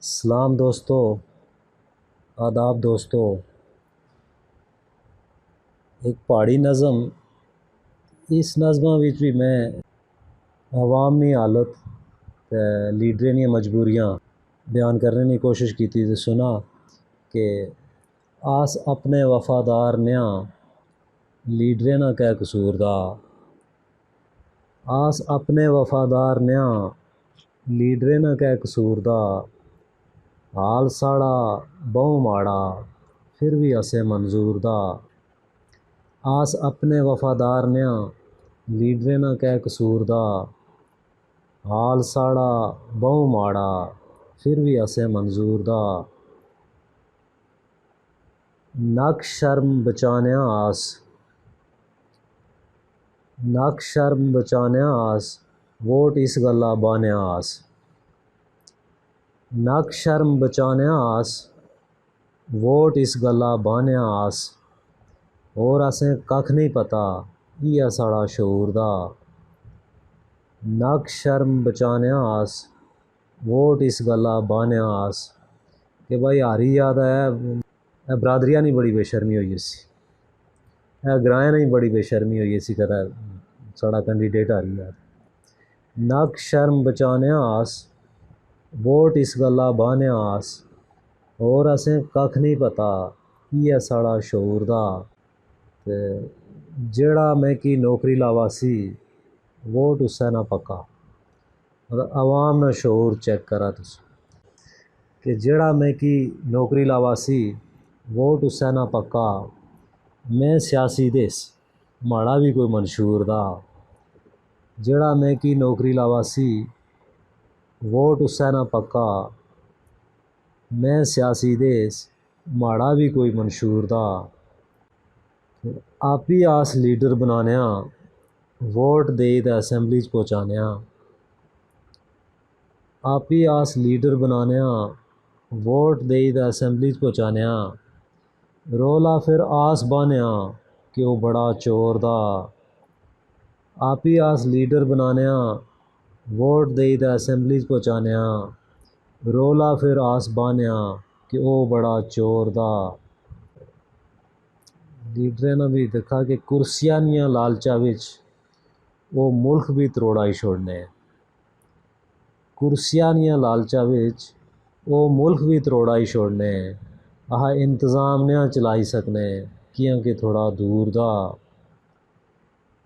सलाम दोस्तों, आदाब दोस्तों। एक पहाड़ी नज़म, इस नज़मां विच भी मैं अवामी हालत ते लीडरें दी मजबूरियां बयान करने की कोशिश की थी। तो सुना कि आस अपने वफादार नेहा, लीडरें ना कै कसूर दा। आस अपने वफादार नेहा, लीडरें ना कै कसूर दा। हाल साड़ा बहु माड़ा, फिर भी असें मंजूर दा। आस अपने वफादार नेहा, लीडरें ना कै कसूर दा। हाल साड़ा बहु माड़ा, फिर भी असें मंजूर दा। नक शर्म बचानेआ आस, नक शर्म बचानेआ आस, वोट इस गल्ला बानेआ आस। नक शर्म बचानेआ आस, वोट इस गल्ला बानेआ आस। और असें कख नहीं पता, इ'यै साढ़ा शऊर दा। नक शर्म बचानेआ आस, वोट इस गल्ला बानेआ आस। कि भाई हारी याद है बरादरिया नहीं बड़ी बेशर्मी होई सी, ग्राएं नहीं बड़ी बेशर्मी होई सी कदा साढ़ा कैंडीडेट हारी याद। नक शर्म बचानेआ आस, वोट इस गल्ला बानेआ आस। और असें कख नहीं पता, इ'यै साढ़ा शऊर दा। ते जेड़ा में की नौकरी लावासी, वोट उस्सै ना पक्का। मतलब अवाम ना शऊर चेक करा तुस कि जेड़ा में की नौकरी लावासी, वोट उस्सै ना पक्का। मैं सियासी देस, माड़ा भी कोई मंशूर दा। जेड़ा में की नौकरी लावासी, वोट उस्सै ना पक्का। मैं सियासी देस, माड़ा भी कोई मंशूर दा। आप ही आस लीडर बनानेआ, वोट देई ते असैंबली च पहुँचानेआ। आप ही आस लीडर बनानेआ, वोट देई ते असैंबली च पहुँचानेआ। रौला फिर आस बानेआ कि ओह् बड़ा चोर दा। आप ही आस लीडर बनानेआ, वोट देई ते असैंबली च पहुँचानेआ। रौला फिर आस बानेआ कि ओह् बड़ा चोर दा। लीडरें ने भी देखा कि कुर्सियां दियां लालचा विच वो मुल्क भी त्रोड़ाई छोड़ने। कुर्सियां दियां लालचा विच वो मुल्क भी त्रोड़ाई छोड़ने। आह इंतज़ाम नेहा चलाई सकने, कियां कि थोड़ा दूर दा।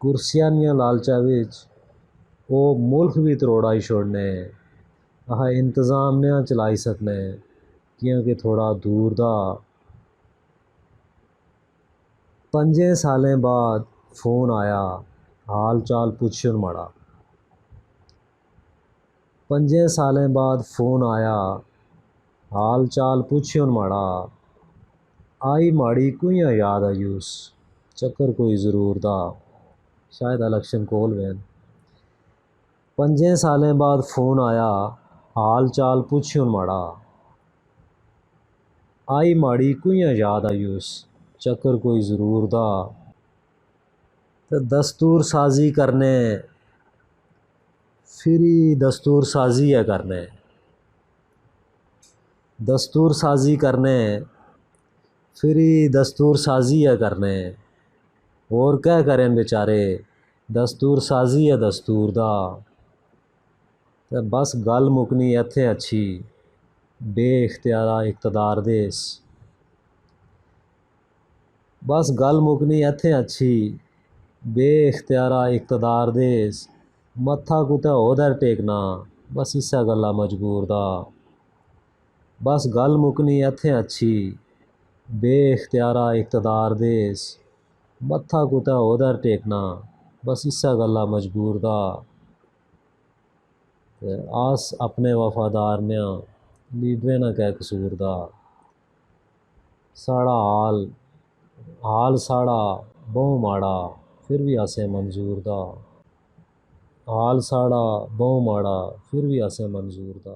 कुर्सियां दियां लालचा विच वो मुल्क भी त्रोड़ाई छोड़ने। आह इंतज़ाम नेहा चलाई सकने, कियां कि थोड़ा दूर दा। 5 सालें बाद फ़ोन आया, हाल चाल पुछन माड़ा। 5 सालें बाद फ़ोन आया, हाल चाल पुछन माड़ा। आई माड़ी कुइयां याद आयूस, चक्कर कोई ज़रूर दा। शायद इलेक्शन कोल वैन। 5 सालें बाद फ़ोन आया, हाल चाल पुछन माड़ा। आई माड़ी कुइयां याद आयूस, चक्कर कोई ज़रूर दा। ते दस्तूर साजी करने, फिरी दस्तूर साजी है करने। दस्तूर साजी करने, फिरी दस्तूर साजी है करने। और क्या करें बेचारे, दस्तूर साजी है दस्तूर दा। ते बस गल मुकनी इत्थे अच्छी, बेइख्तियारा इकतदार देस। बस गल मुकनी इत्थे अच्छी, बेइख्तियारा इकतदार देस। मत्था कुतै ओह्दे टेकना, बस इस्सै गल्ला मजबूर दा। बस गल मुकनी इत्थे अच्छी, बेइख्तियारा इकतदार देस। मत्था कुतै ओह्दे टेकना, बस इस्सै गल्ला मजबूर दा। ते आस अपने वफादार नेहा, लीडरें ना कै कसूर दा। साढ़ा हाल साढ़ा बहु माड़ा, फिर भी असें मंजूर दा। हाल साढ़ा बहु माड़ा, फिर भी असें मंजूर दा।